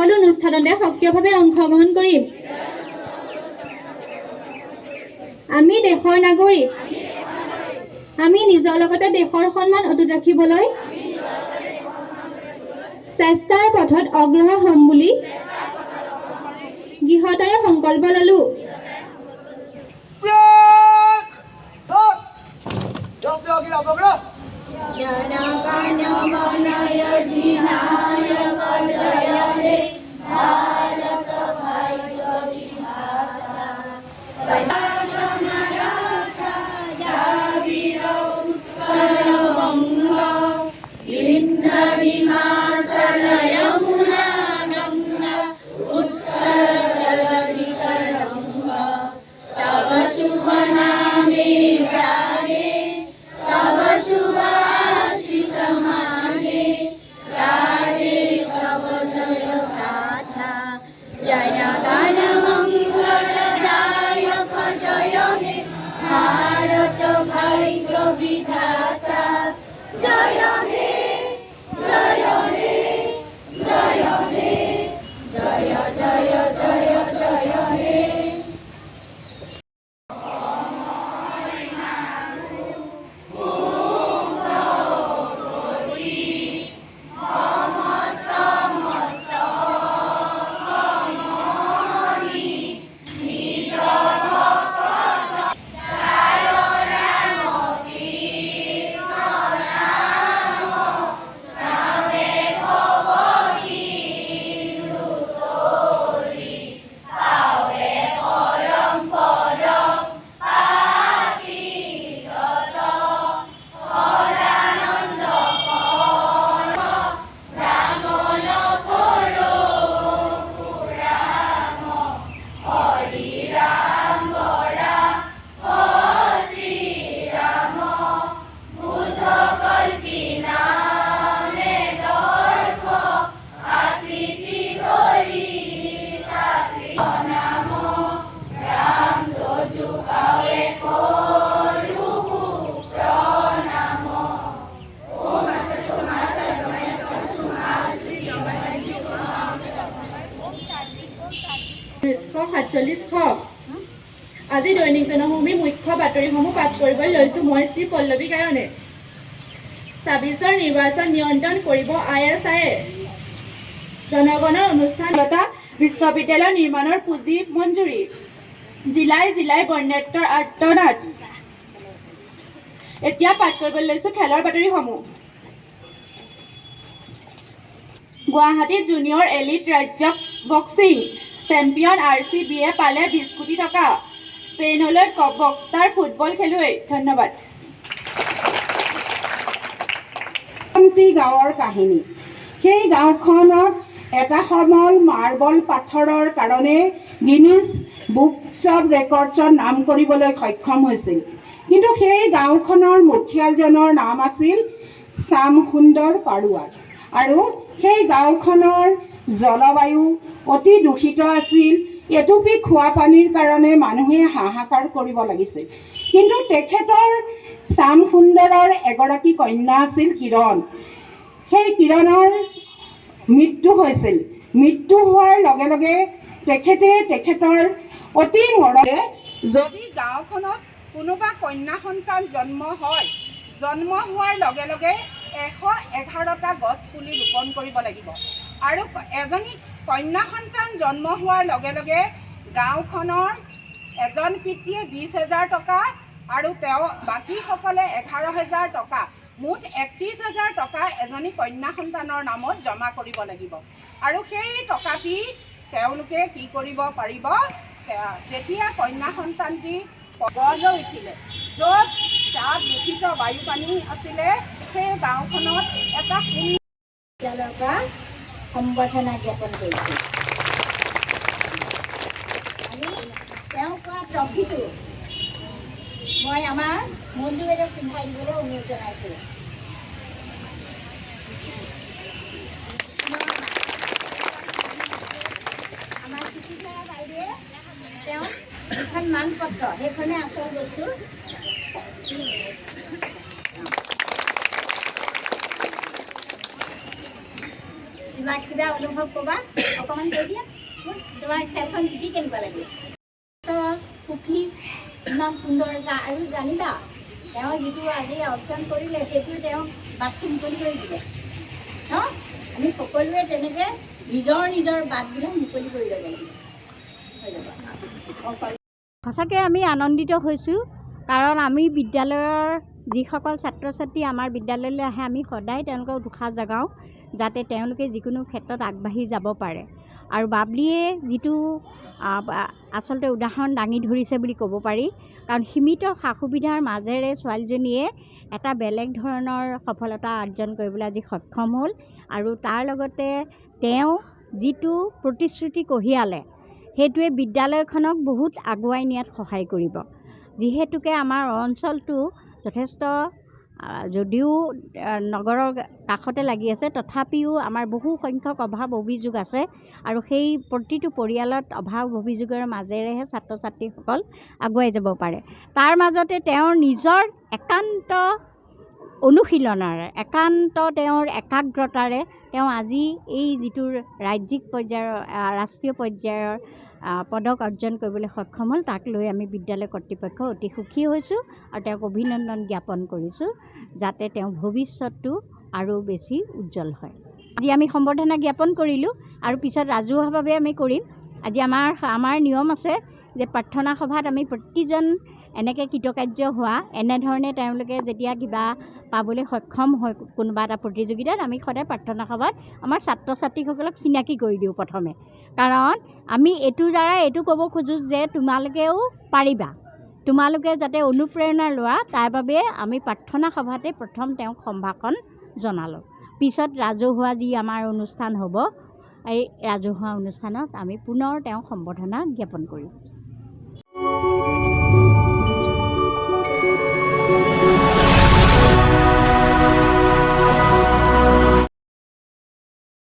সকলো অনুষ্ঠানতে সক্ৰিয়ভাৱে অংশগ্ৰহণ কৰিম। আমি দেশৰ নাগৰিক। আমি নিজৰ লগতে দেশৰ সন্মান অটুট ৰাখিবলৈ চেষ্টাৰ পথত অগ্ৰসৰ হ'ম বুলি দৃঢ়তাৰে সংকল্প ল'লো। আজি দৈনিক জনভূমিৰ মুখ্য বাতৰিসমূহ পাঠ কৰিবলৈ লৈছো মই শ্ৰী পল্লৱী গায়নে। ২৬ৰ নিৰ্বাচন নিয়ন্ত্ৰণ কৰিব ISI। জনগণৰ অনুষ্ঠানতা বিশ্ববিদ্যালয় নিৰ্মাণৰ পুঁজি মঞ্জুৰি। জিলাই জিলাই বন্যাত্মৰ আৰ্তনাদ। এতিয়া পাঠ কৰিবলৈ লৈছো খেলৰ বাতৰিসমূহ। গুৱাহাটী জুনিয়ৰ এলিট ৰাজ্যিক বক্সিং চেম্পিয়ন RCBয়ে পালে 20 কোটি টকা। স্পেইনলৈ বক্সাৰ ফুটবল খেলুৱৈ। ধন্যবাদ। গাঁৱৰ কাহিনী। সেই গাঁওখনত এটা সমল মাৰ্বল পাথৰৰ কাৰণে গিনিজ বুকছ অৱ ৰেকৰ্ডছত নাম কৰিবলৈ সক্ষম হৈছিল। কিন্তু সেই গাঁওখনৰ মুখিয়ালজনৰ নাম আছিল শ্যাম সুন্দৰ পাৰুৱাৰ আৰু সেই গাঁওখনৰ জলবায়ু অতি দূষিত আছিল। এটুপি খোৱা পানীৰ কাৰণে মানুহে হাহাকাৰ কৰিব লাগিছিল। কিন্তু তেখেতৰ শ্যাম সুন্দৰৰ এগৰাকী কন্যা আছিল কিৰণ। সেই কিৰণৰ মৃত্যু হৈছিল। মৃত্যু হোৱাৰ লগে লগে তেখেতৰ অতি মৰমে যদি গাঁওখনত কোনোবা কন্যা সন্তান জন্ম হয়, জন্ম হোৱাৰ লগে লগে 111টা গছ পুলি ৰোপণ কৰিব লাগিব আৰু এজনী কন্যা সন্তান জন্ম হোৱাৰ লগে লগে গাঁওখনৰ এজন পিতৃয়ে 20,000 টকা আৰু তেওঁ বাকীসকলে 11,000 টকা, মুঠ 31,000 টকা এজনী কন্যা সন্তানৰ নামত জমা কৰিব লাগিব। আৰু সেই টকাটি তেওঁলোকে কি কৰিব পাৰিব, যেতিয়া কন্যা সন্তানটি গঢ় লৈ উঠিলে, য'ত তাত দূষিত বায়ু পানী আছিলে, সেই গাঁওখনত এটা বিদ্যালয়ৰ পৰা সম্বৰ্ধনা জ্ঞাপন কৰিছিল। আৰু তেওঁ কোৱা ট্ৰফিটো মই আমাৰ মঞ্জু বাইদেউক পিন্ধাই দিবলৈ অনুৰোধ জনাইছোঁ। আমাৰ শিক্ষিকা বাইদেৱে তেওঁ এখন মানপত্ৰ, সেইখনে আচল বস্তু। কিবা অনুভৱ ক'বা অকণমান কৈ দিয়া তোমাৰ খেলখন জিকি কেনেকুৱা লাগিল সুখী ইমান সুন্দৰ আৰু জানিবা তেওঁ যিটো আজি অৰ্জন কৰিলে সেইটো তেওঁ বাটটো মুকলি কৰি দিলে ন আমি সকলোৱে তেনেকৈ নিজৰ বাটবিলাক মুকলি কৰি ল'ব লাগিব সঁচাকৈ আমি আনন্দিত হৈছোঁ কাৰণ আমি বিদ্যালয়ৰ যিসকল ছাত্ৰ ছাত্ৰী আমাৰ বিদ্যালয়লৈ আহে আমি সদায় তেওঁলোকক উৎসাহ জগাওঁ যাতে তেওঁলোকে যিকোনো ক্ষেত্ৰত আগবাঢ়ি যাব পাৰে আৰু বাবলিয়ে যিটো আচলতে উদাহৰণ দাঙি ধৰিছে বুলি ক'ব পাৰি কাৰণ সীমিত সা সুবিধাৰ মাজেৰে ছোৱালীজনীয়ে এটা বেলেগ ধৰণৰ সফলতা অৰ্জন কৰিবলৈ আজি সক্ষম হ'ল আৰু তাৰ লগতে তেওঁ যিটো প্ৰতিশ্ৰুতি কঢ়িয়ালে সেইটোৱে বিদ্যালয়খনক বহুত আগুৱাই নিয়াত সহায় কৰিব যিহেতুকে আমাৰ অঞ্চলটো যথেষ্ট যদিও নগৰৰ কাষতে লাগি আছে তথাপিও আমাৰ বহু সংখ্যক অভাৱ অভিযোগ আছে আৰু সেই প্ৰতিটো পৰিয়ালত অভাৱ অভিযোগৰ মাজেৰেহে ছাত্ৰ ছাত্ৰীসকল আগুৱাই যাব পাৰে তাৰ মাজতে তেওঁৰ নিজৰ একান্ত অনুশীলনেৰে একান্ত তেওঁৰ একাগ্ৰতাৰে তেওঁ আজি এই যিটো ৰাজ্যিক পৰ্যায়ৰ ৰাষ্ট্ৰীয় পৰ্যায়ৰ পদক অৰ্জন কৰিবলৈ সক্ষম হ'ল তাক লৈ আমি বিদ্যালয় কৰ্তৃপক্ষ অতি সুখী হৈছোঁ আৰু তেওঁক অভিনন্দন জ্ঞাপন কৰিছোঁ যাতে তেওঁ ভৱিষ্যতটো আৰু বেছি উজ্জ্বল হয় আজি আমি সম্বৰ্ধনা জ্ঞাপন কৰিলোঁ আৰু পিছত ৰাজহুৱাভাৱে আমি কৰিম আজি আমাৰ নিয়ম আছে যে প্ৰাৰ্থনা সভাত আমি প্ৰতিজন এনেকৈ কৃতকাৰ্য হোৱা এনেধৰণে তেওঁলোকে যেতিয়া কিবা পাবলৈ সক্ষম হয় কোনোবা এটা প্ৰতিযোগিতাত আমি সদায় প্ৰাৰ্থনা সভাত আমাৰ ছাত্ৰ ছাত্ৰীসকলক চিনাকি কৰি দিওঁ প্ৰথমে কাৰণ আমি এইটোৰ দ্বাৰা এইটো ক'ব খোজোঁ যে তোমালোকেও পাৰিবা তোমালোকে যাতে অনুপ্ৰেৰণা লোৱা তাৰ বাবে আমি প্ৰাৰ্থনা সভাতে প্ৰথম তেওঁক সম্ভাষণ জনালোঁ পিছত ৰাজহুৱা যি আমাৰ অনুষ্ঠান হ'ব এই ৰাজহুৱা অনুষ্ঠানত আমি পুনৰ তেওঁক সম্বৰ্ধনা জ্ঞাপন কৰিম